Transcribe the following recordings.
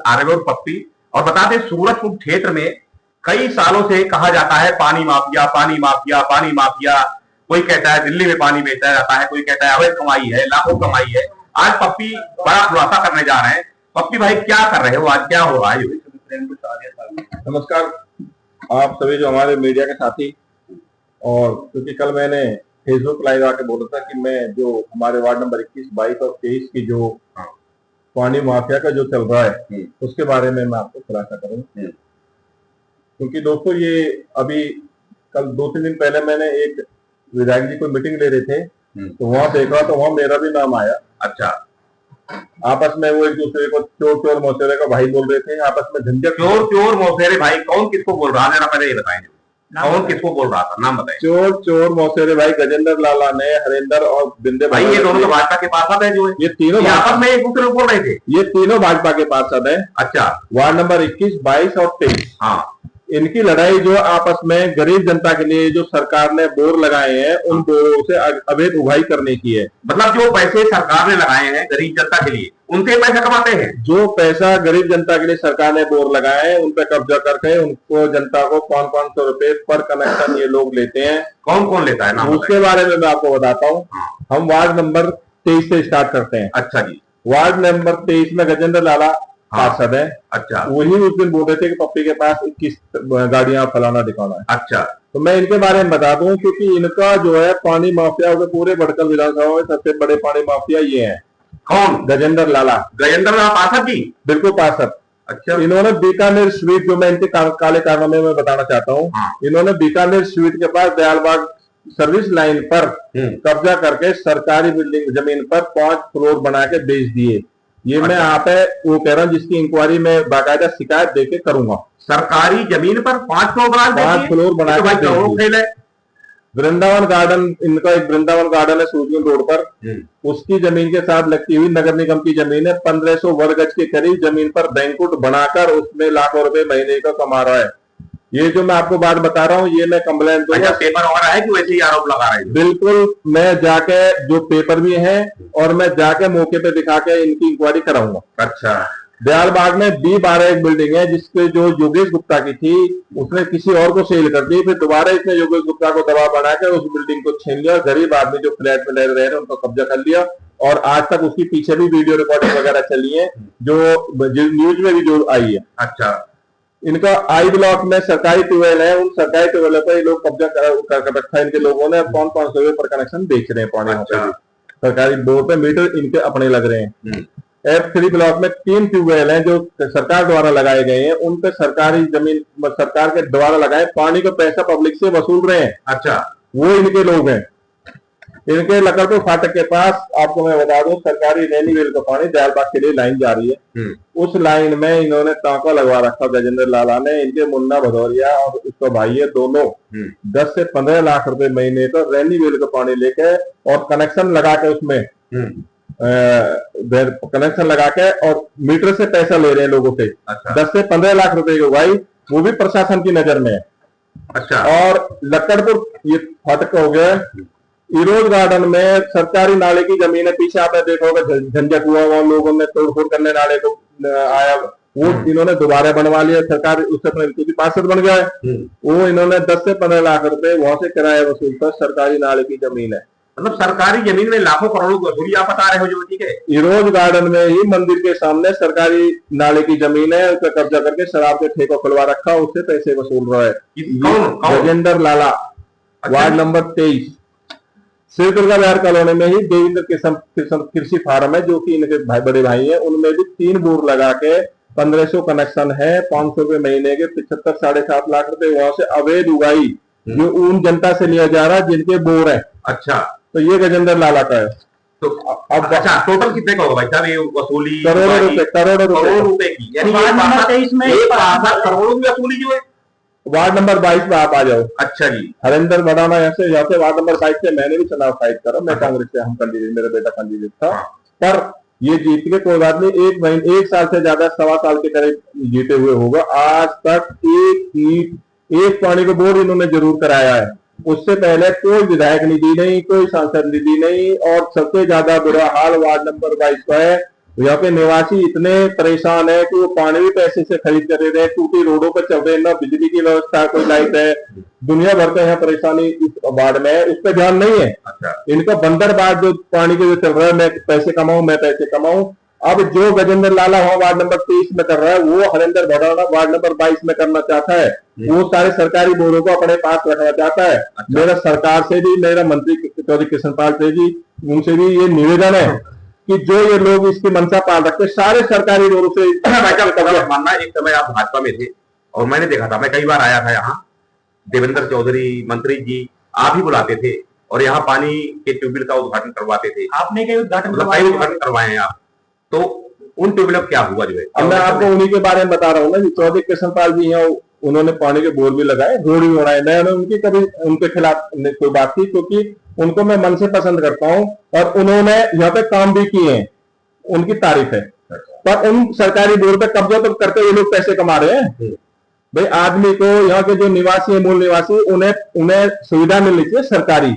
आर्यभट्ट पप्पी। और बता दें, सूरजपुर क्षेत्र में कई सालों से कहा जाता है पानी माफिया, पानी माफिया, पानी माफिया। कोई कहता है दिल्ली में पानी बेचा जाता है, कोई कहता है अवैध कमाई है, लाखों कमाई है। आज पप्पी बड़ा खुलासा करने जा रहे हैं। पप्पी भाई क्या कर रहे हो, आज क्या हो रहा है? नमस्कार आप सभी जो हमारे मीडिया के साथी, और क्योंकि कल मैंने फेसबुक लाइव आके बोला था कि मैं जो हमारे वार्ड नंबर 21, 22 और 23 की जो पानी माफिया का जो चल रहा है उसके बारे में मैं आपको खुलासा करूँ। क्योंकि दोस्तों ये अभी कल 2-3 दिन पहले मैंने एक विधायक जी को मीटिंग ले रहे थे, तो वहां देखा तो वहां मेरा भी नाम आया। अच्छा, आपस में वो एक दूसरे को चोर चोर मौसेरे का भाई बोल रहे थे, आपस में झंझट। चोर चोर मौसेरे भाई कौन किसको बोल रहा है, पहले ये बताएंगे कौन किसको बोल रहा था, नाम बताएं। चोर चोर मौसेरे भाई गजेंद्र लाला ने, हरिंदर और बिंदे भाई, ये दोनों तो भाजपा के पार्षद है, जो ये तीनों आपस में एक दूसरे को बोल रहे थे। ये तीनों भाजपा के पार्षद है। अच्छा, वार्ड नंबर 21, 22 और 23। हाँ, इनकी लड़ाई जो आपस में गरीब जनता के लिए जो सरकार ने बोर लगाए हैं उन बोरों से अवैध उगाही करने की है। मतलब जो पैसे सरकार ने लगाए हैं गरीब जनता के लिए, उनसे पैसा कमाते हैं। जो पैसा गरीब जनता के लिए सरकार ने बोर लगाए हैं उन पे कब्जा करके उनको जनता को 500-500 रुपए पर कनेक्शन ये लोग लेते हैं। कौन कौन लेता है ना, उसके बारे में मैं आपको बताता हूँ। हम वार्ड नंबर 23 से स्टार्ट करते हैं। अच्छा जी। वार्ड नंबर 23 में गजेंद्र लाला पार्षद है। अच्छा, वही उस दिन बोल रहे थे कि पप्पी के पास 21 गाड़ियां फलाना दिखाना है। अच्छा, तो मैं इनके बारे में बता दूं, क्योंकि इनका जो है पानी माफिया के पूरे भटकल विधानसभा में सबसे बड़े पानी माफिया ये हैं। कौन? गजेंद्र लाला। गजेंद्र लाला पार्षद जी? बिल्कुल पार्षद। अच्छा, इन्होंने बीकानेर स्वीट, जो मैं इनके काले कारनामे में बताना चाहता हूँ, इन्होंने बीकानेर स्वीट के पास दयालबाग सर्विस लाइन पर कब्जा करके सरकारी बिल्डिंग जमीन पर 5 फ्लोर बना के बेच दिए। ये मैं आप वो कह रहा हूँ जिसकी इंक्वायरी मैं बाकायदा शिकायत देके करूंगा। सरकारी जमीन पर 5 फ्लोर बना के वृंदावन गार्डन, इनका एक वृंदावन गार्डन है सूरजगंज रोड पर, उसकी जमीन के साथ लगती हुई नगर निगम की जमीन है। 1500 वर्ग गज के करीब जमीन पर बैंकुट बनाकर उसमें लाखों रुपए महीने का कमा रहा है। ये जो मैं आपको बात बता रहा हूँ ये मैं कंप्लेंट दूंगा। पेपर वगैरह है कि वैसे ही आरोप लगा रहे हैं? बिल्कुल, मैं जाके जो पेपर भी है और मैं जाके मौके पे दिखा के इनकी इंक्वायरी कराऊंगा। अच्छा, दयालबाग में B12 एक बिल्डिंग है जिसके जो योगेश गुप्ता की थी, उसने किसी और को सेल कर दी। फिर दोबारा इसने योगेश गुप्ता को दबाव बनाकर उस बिल्डिंग को छीन लिया। गरीब आदमी जो फ्लैट में रह रहे हैं उनको कब्जा कर लिया, और आज तक उसकी पीछे भी वीडियो रिकॉर्डिंग वगैरह चली है जो न्यूज में भी जो आई है। अच्छा, इनका आई ब्लॉक में सरकारी ट्यूबवेल है, उन सरकारी ट्यूबवेल पर ये लोग कब्जा कर रखा है इनके लोगों ने। 500 रुपए पर कनेक्शन बेच रहे हैं पानी। अच्छा, सरकारी बोर्ड पे मीटर इनके अपने लग रहे हैं। F3 ब्लॉक में 3 ट्यूबवेल हैं जो सरकार द्वारा लगाए गए हैं, उन पे सरकारी जमीन सरकार के द्वारा लगाए पानी का पैसा पब्लिक से वसूल रहे हैं। अच्छा, वो इनके लोग हैं। इनके लकड़पुर फाटक के पास आपको मैं बता दूं सरकारी रेनीवेल का पानी दयालबाग के लिए लाइन जा रही है। उस लाइन में इन्होंने टाँका लगवा रखा गजेंद्र लाला ने। इनके मुन्ना भदौरिया और उसका भाई है, दोनों 10 से 15 लाख रुपए महीने का रेनीवेल का पानी लेके और कनेक्शन लगा के उसमें कनेक्शन लगा के और मीटर से पैसा ले रहे हैं लोगों से। अच्छा। 10 से 15 लाख रुपए की उगाई, वो भी प्रशासन की नजर में है। अच्छा, और लक्कड़पुर ये फाटक हो गया। इरोज गार्डन में सरकारी नाले की जमीन है, पीछे आपने देखा होगा झंझट हुआ, वहां लोगों ने तोड़फोड़ करने नाले को आया, वो इन्होंने दोबारा बनवा लिया। सरकार उससे क्योंकि पार्षद बन गया है, वो इन्होंने 10 से 15 लाख रुपए वहां से किराया वसूल कर सरकारी नाले की जमीन है। मतलब सरकारी जमीन में लाखों करोड़ों की वसूली आप बता रहे हो जो? ठीक है, इरोज गार्डन में ही मंदिर के सामने सरकारी नाले की जमीन है, उस पर कब्जा करके शराब के ठेका खुलवा रखा, उससे पैसे वसूल रहा है गजेंद्र लाला। वार्ड नंबर 23 श्री दुर्गा विहार कॉलोनी में ही देवेंद्र कृषि फार्म है, जो कि इनके बड़े भाई हैं। उनमें भी 3 बोर लगा के 1500 कनेक्शन है, 500 रुपए महीने के, 75 7.5 लाख रुपए वहां से अवैध उगाई जो उन जनता से लिया जा रहा है जिनके बोर है। अच्छा, तो ये गजेंद्र लाला का है। तो अब अच्छा, टोटल कितने का होगा भाई साहब ये वसूली? करोड़ों रुपए की, यानी करोड़ों की वसूली जो है। वार्ड नंबर 22 में आप आ जाओ। अच्छा जी। हरिंदर बढ़ाना यहाँ से वार्ड नंबर 22 से मैंने भी चुनाव फाइट करा, मैं कांग्रेस से, हम कैंडिडेट, मेरा बेटा कैंडिडेट था, पर ये जीत के कोई बात नहीं। 1 साल से ज्यादा, 1.25 साल के करीब जीते हुए होगा। आज तक एक पानी का बोर्ड इन्होंने जरूर कराया है। उससे पहले कोई विधायक निधि नहीं, कोई सांसद निधि नहीं, और सबसे ज्यादा बुरा हाल वार्ड नंबर 22 का है। यहाँ पे निवासी इतने परेशान है कि वो पानी भी पैसे से खरीद कर रहे हैं, टूटी रोडों पर चल रहे हैं, ना बिजली की व्यवस्था, कोई लाइट है, दुनिया भर का यहाँ परेशानी इस वार्ड में है, उस पर ध्यान नहीं है। इनका बंदरबाज जो पानी के जो चल रहा है, मैं पैसे कमाऊं, मैं पैसे कमाऊं। अब जो गजेंद्र लाला वहां वार्ड नंबर 23 में कर रहा है, वो हरिंदर भड़ौना वार्ड नंबर 22 में करना चाहता है। वो सारे सरकारी बोर्डों को अपने पास रखना चाहता है। मेरा सरकार से भी, मेरा मंत्री चौधरी कृष्णपाल से जी, उनसे भी ये निवेदन है कि जो ये लोग इसकी मंशा पाल रखते सारे सरकारी बोर्डों से। मानना एक समय आप भाजपा में थे और मैंने देखा था, मैं कई बार आया था यहाँ, देवेंद्र चौधरी मंत्री जी आप ही बुलाते थे और यहाँ पानी के ट्यूबवेल का उद्घाटन करवाते थे। आपने कई उद्घाटन करवाए हैं आप, तो उन ट्यूबवेल क्या हुआ जो है? अब मैं आपको उन्हीं के बारे में बता रहा हूँ ना जी। चौधरी कृष्णपाल जी हैं, उन्होंने पानी के बोर भी लगाए, रोड भी बनाए। मैंने उनकी कभी उनके खिलाफ कोई बात की, क्योंकि उनको मैं मन से पसंद करता हूँ और उन्होंने यहाँ पे काम भी किए हैं, उनकी तारीफ है। पर उन सरकारी बोर्ड पे कब्जा तो करके ये लोग पैसे कमा रहे हैं। भाई आदमी को, यहाँ के जो निवासी है, मूल निवासी, उन्हें सुविधा मिलनी चाहिए सरकारी,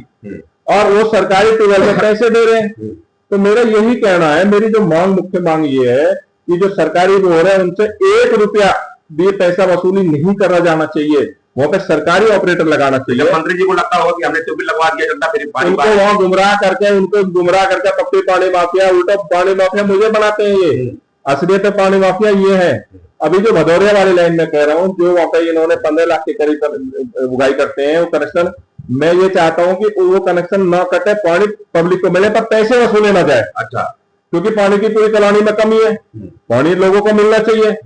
और वो सरकारी ट्यूबवेल में पैसे दे रहे हैं। तो मेरा यही कहना है, मेरी जो मांग, मुख्य मांग ये है कि जो सरकारी बोर्ड है उनसे 1 रुपया भी पैसा वसूली नहीं करा जाना चाहिए, वहां पे सरकारी ऑपरेटर लगाना चाहिए। मंत्री जी को लगता होगा कि हमने ट्यूबवेल लगवा दिया, जनता फिर उनको वहां गुमराह करके पक्के पानी माफिया, उल्टा पानी माफिया मुझे बनाते हैं। ये असलियत पानी माफिया ये है। अभी जो भदौरिया वाली लाइन में कह रहा हूँ, जो वहां पे इन्होंने 15 लाख के करीब उगाई करते हैं, वो कनेक्शन, मैं ये चाहता हूँ कि वो कनेक्शन ना कटे, पानी पब्लिक को मिले, पर पैसे वसूले ना जाए। अच्छा, क्योंकि पानी की पूरी कॉलोनी में कमी है, पानी लोगों को मिलना चाहिए।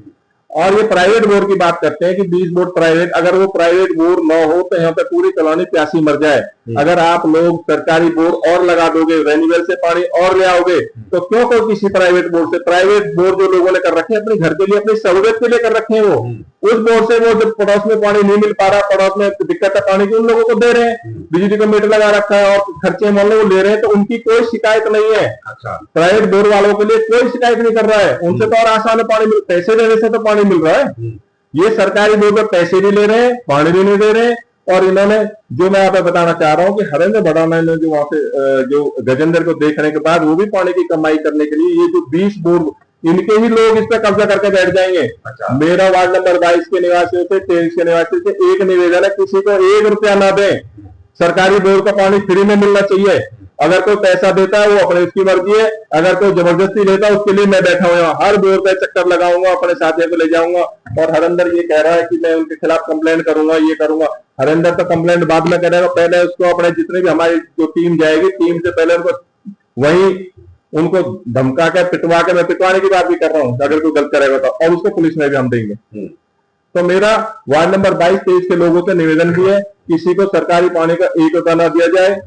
और ये प्राइवेट बोर्ड की बात करते हैं कि 20 बोर्ड प्राइवेट, अगर वो प्राइवेट बोर्ड ना हो तो यहाँ पे पूरी कॉलोनी प्यासी मर जाए। अगर आप लोग सरकारी बोर्ड और लगा दोगे, रेन्यूएल से पानी और ले आओगे, तो क्यों कोई किसी प्राइवेट बोर्ड से, प्राइवेट बोर्ड जो लोगों ने कर रखे हैं अपने घर के लिए, अपनी सहूलियत के लिए कर रखे हैं, वो उस बोर्ड से, वो जब पड़ोस में पानी नहीं मिल पा रहा, पड़ोस में दिक्कत है पानी की, उन लोगों को दे रहे हैं, बिजली का मीटर लगा रखा है और खर्चे मान लो वो ले रहे हैं, तो उनकी कोई शिकायत नहीं है। अच्छा, प्राइवेट बोर्ड वालों के लिए कोई शिकायत नहीं कर रहा है, उनसे तो और आसान है पानी, पैसे देने से तो पानी मिल रहा है। ये सरकारी बोर्ड पर पैसे भी ले रहे हैं, पानी भी नहीं दे रहे हैं। और इन्होंने, जो मैं आपको बताना चाह रहा हूँ कि हरिंदर भड़ौना ने जो वहां से जो गजेंद्र को देखने के बाद वो भी पानी की कमाई करने के लिए, ये जो 20 बोर्ड, इनके ही लोग इस पर कब्जा करके बैठ जाएंगे। अच्छा। मेरा वार्ड नंबर 22 के निवासियों से, 23 के निवासियों से एक निवेदन है, किसी को 1 रुपया ना दें, सरकारी बोर्ड का पानी फ्री में मिलना चाहिए। अगर कोई पैसा देता है वो अपने, उसकी मर्जी है, अगर कोई जबरदस्ती लेता है उसके लिए मैं बैठा हुआ, हर बोर्ड पे चक्कर लगाऊंगा, अपने साथियों को ले जाऊंगा। और हरिंदर ये कह रहा है कि मैं उनके खिलाफ कंप्लेंट करूंगा, ये करूंगा। हरिंदर तो कंप्लेंट बाद में करेगा, पहले उसको अपने जितने भी हमारी जो टीम जाएगी, टीम से पहले उनको वही उनको धमका के, पिटवा के, मैं पिटवाने की बात भी कर रहा हूँ अगर कोई गलत करेगा तो, और उसको पुलिस में भी हम देंगे। तो मेरा वार्ड नंबर 22-23 के लोगों से निवेदन भी है, किसी को सरकारी पानी का 1 रुपया ना दिया जाए।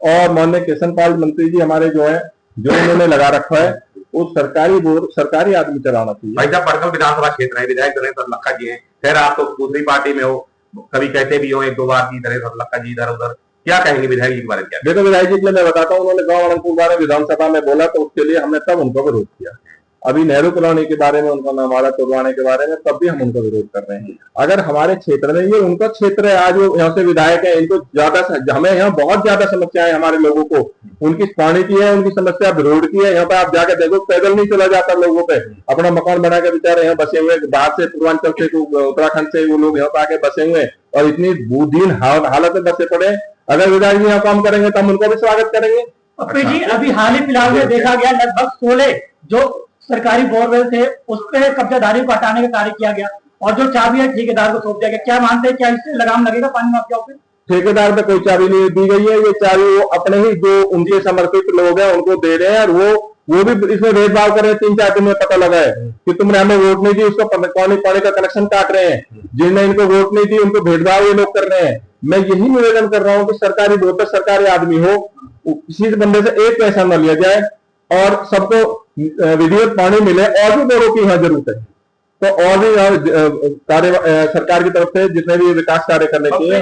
और माननीय कृष्णपाल मंत्री जी हमारे जो है, जो उन्होंने लगा रखा है, वो सरकारी बोर्ड, सरकारी आदमी चलाना चाहिए। भाई साहब, पड़कल विधानसभा क्षेत्र है, विधायक दिनेश लक्का जी हैं, खैर आप तो दूसरी पार्टी में हो, कभी कहते भी हो 1-2 बार की दिनेश लक्का जी इधर उधर, क्या कहेंगे विधायक जी के बारे में? क्या देखो, विधायक जी के लिए मैं बताता हूँ, उन्होंने गाँव अनंतपुर बारे विधानसभा में बोला, तो उसके लिए हमने तब उनको विरोध किया। अभी नेहरू कॉलोनी के बारे में, उनका नामाला तोड़वाने के बारे में, तब भी हम उनका विरोध कर रहे हैं। अगर हमारे क्षेत्र में, ये उनका क्षेत्र है, आज वो यहाँ से विधायक है, इनको ज्यादा, हमें यहाँ बहुत ज्यादा समस्याएं हमारे लोगों को, उनकी पानी की है, उनकी समस्या रोड की है। यहाँ पे आप जाके देखो, पैदल नहीं चला जाता लोगों पे, अपना मकान बना के बेचारे यहाँ बसे हुए, बाहर से, पूर्वांचल से, उत्तराखंड से वो लोग यहाँ पे आके बसे हुए और इतनी बुदीन हालत में बसे पड़े। अगर विधायक जी यहाँ काम करेंगे तो हम उनका भी स्वागत करेंगे। जी, अभी हाल ही फिलहाल में देखा गया, लगभग 16 जो सरकारी बोरवेल थे उस पर कब्जाधारी को हटाने का कार्य किया गया और जो चाबी है ठेकेदार को सौंप दिया गया। क्या मानते हैं, क्या इससे लगाम लगेगा पानी माफियाओं पे? ठेकेदार पे कोई चाबी नहीं दी गई है, ये चाबी वो अपने ही जो उनके समर्पित लोग हैं उनको दे रहे हैं। और वो भी इसमें भेदभाव कर रहे हैं। 3-4 दिन में पता लगा है कि तुमने हमें वोट नहीं दी, उसको पानी का कनेक्शन काट रहे हैं। जिन्हें इनको वोट नहीं दी उनको भेदभाव ये लोग कर रहे हैं। मैं यही निवेदन कर रहा हूँ कि सरकारी बोर्ड पर सरकारी आदमी हो, किसी बंदे से 1 पैसा न लिया जाए और सबको विधिवत पानी मिले। और भी बोर्डों की यहाँ जरूरत है, तो और भी कार्य सरकार की तरफ से जितने भी विकास कार्य करने चाहिए।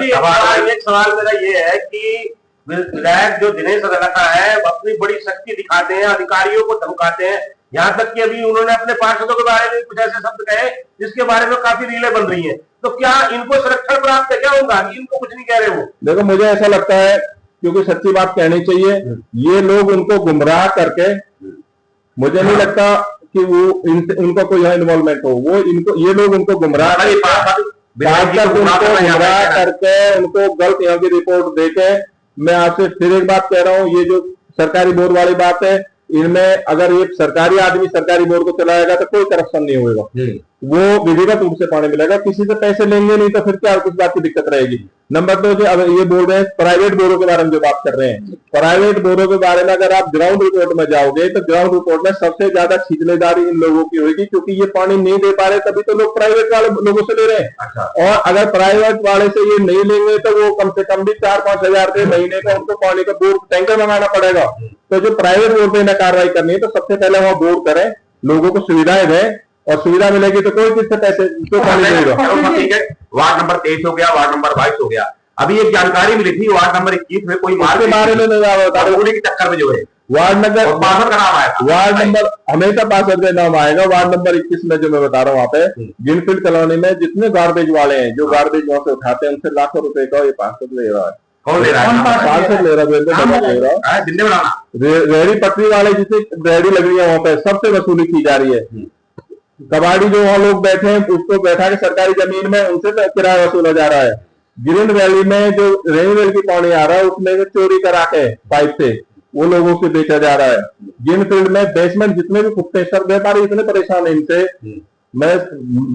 एक सवाल मेरा ये है कि विधायक जो दिनेश लक्का है अपनी बड़ी शक्ति दिखाते हैं, अधिकारियों को धमकाते हैं, यहाँ तक कि अभी उन्होंने अपने पार्षदों के बारे में कुछ ऐसे शब्द कहे जिसके बारे में काफी रीलें बन रही हैं। तो क्या इनको संरक्षण प्राप्त है? क्या होगा? इनको कुछ नहीं कह रहे वो। देखो, मुझे ऐसा लगता है, क्योंकि सच्ची बात कहनी चाहिए, ये लोग उनको गुमराह करके मुझे नहीं लगता कि वो उनका कोई यहाँ इन्वॉल्वमेंट हो। वो इनको ये लोग उनको गुमराह करके उनको गलत यहाँ की रिपोर्ट देके, मैं आपसे फिर एक बात कह रहा हूँ, ये जो सरकारी बोर्ड वाली बात है, इनमें अगर ये सरकारी आदमी सरकारी बोर्ड को चलाएगा तो कोई करप्शन नहीं होगा, वो विधिवत रूप से पानी मिलेगा। किसी से पैसे लेंगे नहीं तो फिर क्या कुछ बात की दिक्कत रहेगी। नंबर 2, जो अब ये बोल रहे हैं प्राइवेट बोर्डों के बारे में जो बात कर रहे हैं, प्राइवेट बोर्डों के बारे में अगर आप ग्राउंड रिपोर्ट में जाओगे तो ग्राउंड रिपोर्ट में सबसे ज्यादा छिचलेदारी इन लोगों की होगी, क्योंकि ये पानी नहीं दे पा रहे तभी तो लोग प्राइवेट वाले लोगों से ले रहे हैं। अच्छा। और अगर प्राइवेट वाले से ये नहीं लेंगे तो वो कम से कम भी 4-5 हजार रुपए महीने का उनको पानी का बोर्ड टैंकर मंगाना पड़ेगा। तो जो प्राइवेट बोर्ड पे कार्रवाई करनी है तो सबसे पहले वहां बोर्ड करें, लोगों को सुविधाएं दें, और सुविधा मिलेगी तो कोई किससे पैसे पानी देगा। वार्ड नंबर 23 हो गया, वार्ड नंबर 22 हो गया। अभी एक जानकारी मिली थी वार्ड नंबर 21 में कोई के बारे में के चक्कर में जो है वार्ड नंबर पार्षद का नाम आया, वार्ड नंबर हमेशा पार्षद का नाम आएगा। वार्ड नंबर 21 में जो मैं बता रहा हूँ वहाँ पे गिनफील्ड कॉलोनी में जितने गार्बेज वाले हैं, जो गार्बेज वहां से उठाते हैं, उनसे लाखों रुपए का ये पार्षद ले रहा है। कौन ले रहा है? पार्षद ले रहा है। रेहड़ी पटरी वाले जिसे रेहड़ी लग रही है वहां पे सबसे वसूली की जा रही है। कबाड़ी जो वहां लोग बैठे हैं उसको बैठा के सरकारी जमीन में उनसे किराया वसूला जा रहा है। ग्रीन वैली में जो रेनवेल की पानी आ रहा है उसमें चोरी करा के पाइप से वो लोगों से बेचा जा रहा है। ग्रीन फील्ड में बेसमेंट जितने भी कुत्ते सर व्यापारी इतने परेशान है इनसे, मैं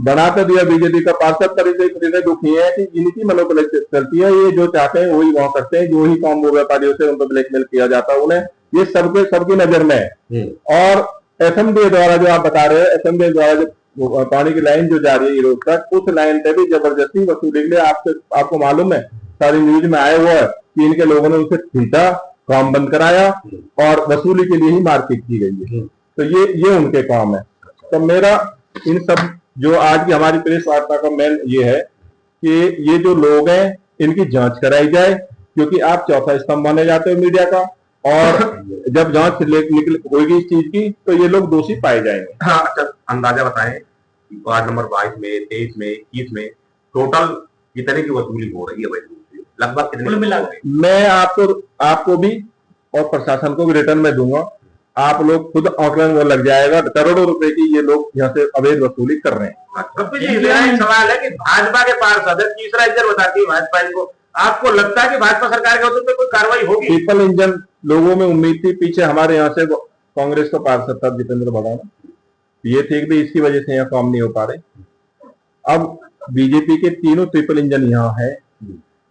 बना तो दिया बीजेपी का पार्षद, पर इतने दुखी है कि इनकी मनोबल चलती है। ये जो चाहते हैं वही वहां करते हैं, जो ही काम वो व्यापारियों से उनको ब्लैकमेल किया जाता है उन्हें, ये सबकी नजर में है। और एफएमडी द्वारा जो आप बता रहे हैं, एफएमडी द्वारा जो पानी की लाइन जो जा रही है रोड तक, उस लाइन पे भी जबरदस्ती वसूली के लिए आपको मालूम है, सारी न्यूज में आया हुआ है कि इनके लोगों ने उनसे खींचा, काम बंद कराया और वसूली के लिए ही मारपीट की गई है। तो ये उनके काम है। तो मेरा इन सब जो आज की हमारी प्रेस वार्ता का मेन ये है कि ये जो लोग हैं इनकी जांच कराई जाए, क्योंकि आप चौथा स्तंभ माने जाते हो मीडिया का, और जब जांच होगी इस चीज की तो ये लोग दोषी पाए जाएंगे। हाँ, अच्छा अंदाजा बताएं, वार्ड नंबर 22 में, 23 में, 21 में टोटल कितने की वसूली हो रही है? लगभग कितने मिला? मैं आपको भी और प्रशासन को भी रिटर्न में दूंगा, आप लोग खुद आंकलन में लग जाएगा, करोड़ों रुपए की ये लोग यहाँ से अवैध वसूली कर रहे हैं। सवाल है कि भाजपा के पार्षद तीसरा इंजन बताती है भाजपा इनको, आपको लगता है कि भाजपा सरकार के होते कोई कार्रवाई होगी? पीपल इंजन लोगों में उम्मीद थी, पीछे हमारे यहाँ से कांग्रेस का पार्षद था जितेंद्र भड़ाना, ये थे कि इसकी वजह से यहाँ काम नहीं हो पा रहे। अब बीजेपी के तीनों ट्रिपल इंजन यहाँ है,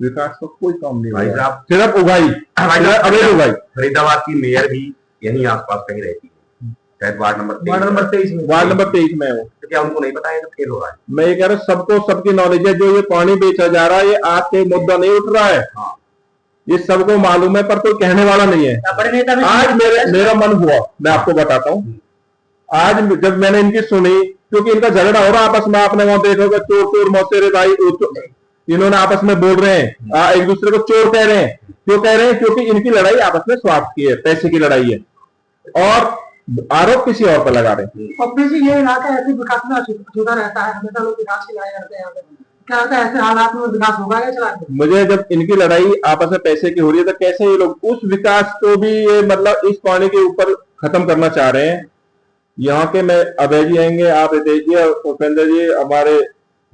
विकास का कोई काम नहीं हो रहा, सिर्फ उगाई, अवैध उगाई। फरीदाबाद की मेयर भी यहीं आसपास कहीं रहती है, शायद वार्ड नंबर 23 में हो, तो क्या उनको नहीं पता है फेल हो रहा है? मैं ये कह रहा हूँ सबको सबकी नॉलेज है। जो ये पानी बेचा जा रहा है ये आज से मुद्दा नहीं उठ रहा है, ये सबको मालूम है, पर कोई कहने वाला नहीं है। आज मेरा मन हुआ, मैं आपको बताता हूँ, आज जब मैंने इनकी सुनी, क्योंकि इनका झगड़ा हो रहा आपस में, आपने वहां देखोगे चोर चोर मौतेरे भाई, इन्होंने आपस में बोल रहे हैं, एक दूसरे को चोर कह रहे हैं। क्यों कह रहे हैं? क्योंकि इनकी लड़ाई आपस में स्वार्थ की है, पैसे की लड़ाई है, और आरोप किसी और पर लगा रहे हैं। ये इलाका ऐसे विकास में अछूता रहता है, हमेशा लोग विकास की लड़ाई करते हैं, क्या होता है ऐसे हालात में विकास होगा या चला? मुझे जब इनकी लड़ाई आपस में पैसे की हो रही है तो कैसे ये लोग उस विकास को भी ये मतलब इस पानी के ऊपर खत्म करना चाह रहे हैं। यहाँ के मैं अभय जी आएंगे, आप रितेश जी, उपेंद्र जी, हमारे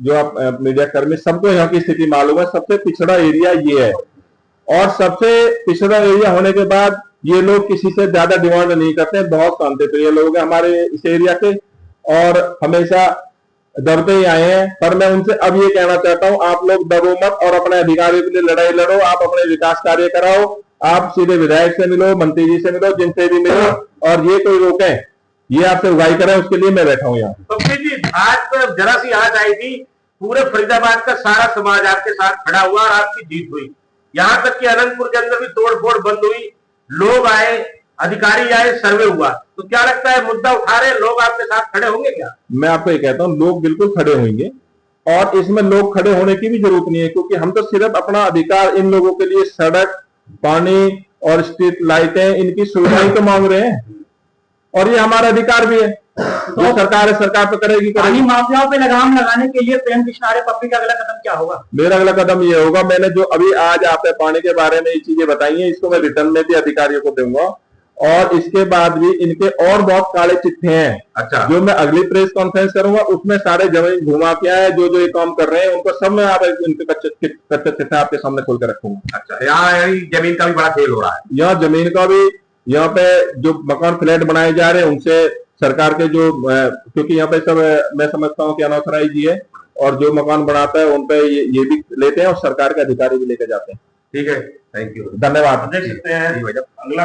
जो आप मीडिया कर्मी, सबको यहाँ की स्थिति मालूम है। सबसे पिछड़ा एरिया ये है, और सबसे पिछड़ा एरिया होने के बाद ये लोग किसी से ज्यादा डिमांड नहीं करते हैं, बहुत शांतिप्रिय लोग हैं हमारे इस एरिया के, और हमेशा दबते ही आए हैं। पर मैं उनसे अब ये कहना चाहता हूँ, आप लोग दबो मत और अपने अधिकारियों के लिए लड़ाई लड़ो, आप अपने विकास कार्य कराओ, आप सीधे विधायक से मिलो, मंत्री जी से मिलो, जिनसे भी मिलो, और ये कोई रोके ये आपसे उगाई करें, उसके लिए मैं बैठा हूँ यहाँ। तो जी आज जरा सी आज आई थी, पूरे फरीदाबाद का सारा समाज आपके साथ खड़ा हुआ और आपकी जीत हुई, यहाँ तक कि अनंतपुर के अंदर भी तोड़फोड़ बंद हुई, लोग आए, अधिकारी आए, सर्वे हुआ। तो क्या लगता है मुद्दा उठा रहे लोग आपके साथ खड़े होंगे क्या? मैं आपको ये कहता हूँ, लोग बिल्कुल खड़े होंगे, और इसमें लोग खड़े होने की भी जरूरत नहीं है, क्योंकि हम तो सिर्फ अपना अधिकार, इन लोगों के लिए सड़क, पानी और स्ट्रीट लाइटें, इनकी सुविधाएं तो मांग रहे हैं, और ये हमारा अधिकार भी है। जो सरकार है, सरकार तो करेगी। पानी माफियाओं पे लगाम लगाने के लिए प्रेम कृष्णारे पब्लिक का अगला कदम क्या होगा? मेरा अगला कदम ये होगा, मैंने जो अभी आज आपने पानी के बारे में ये चीजें बताई हैं, इसको मैं रिटर्न में भी अधिकारियों को दूंगा, और इसके बाद भी इनके और बहुत काले चिट्ठे हैं। अच्छा, जो मैं अगली प्रेस कॉन्फ्रेंस करूंगा उसमें सारे जमीन घुमा के आए जो जो ये काम कर रहे हैं उनको सब मैं आप इनके कच्चे चिट्ठे आपके सामने खोल कर रखूंगा। अच्छा, यहाँ जमीन का भी बड़ा खेल हो रहा है। यहाँ जमीन का भी, यहाँ पे जो मकान फ्लैट बनाए जा रहे हैं उनसे सरकार के जो, क्योंकि यहाँ पे सब मैं समझता हूँ कि अनऑथराइज ही है, और जो मकान बनाता है उन पे ये भी लेते हैं और सरकार के अधिकारी भी लेके जाते हैं। ठीक है, थैंक यू, धन्यवाद। देख सकते हैं अगला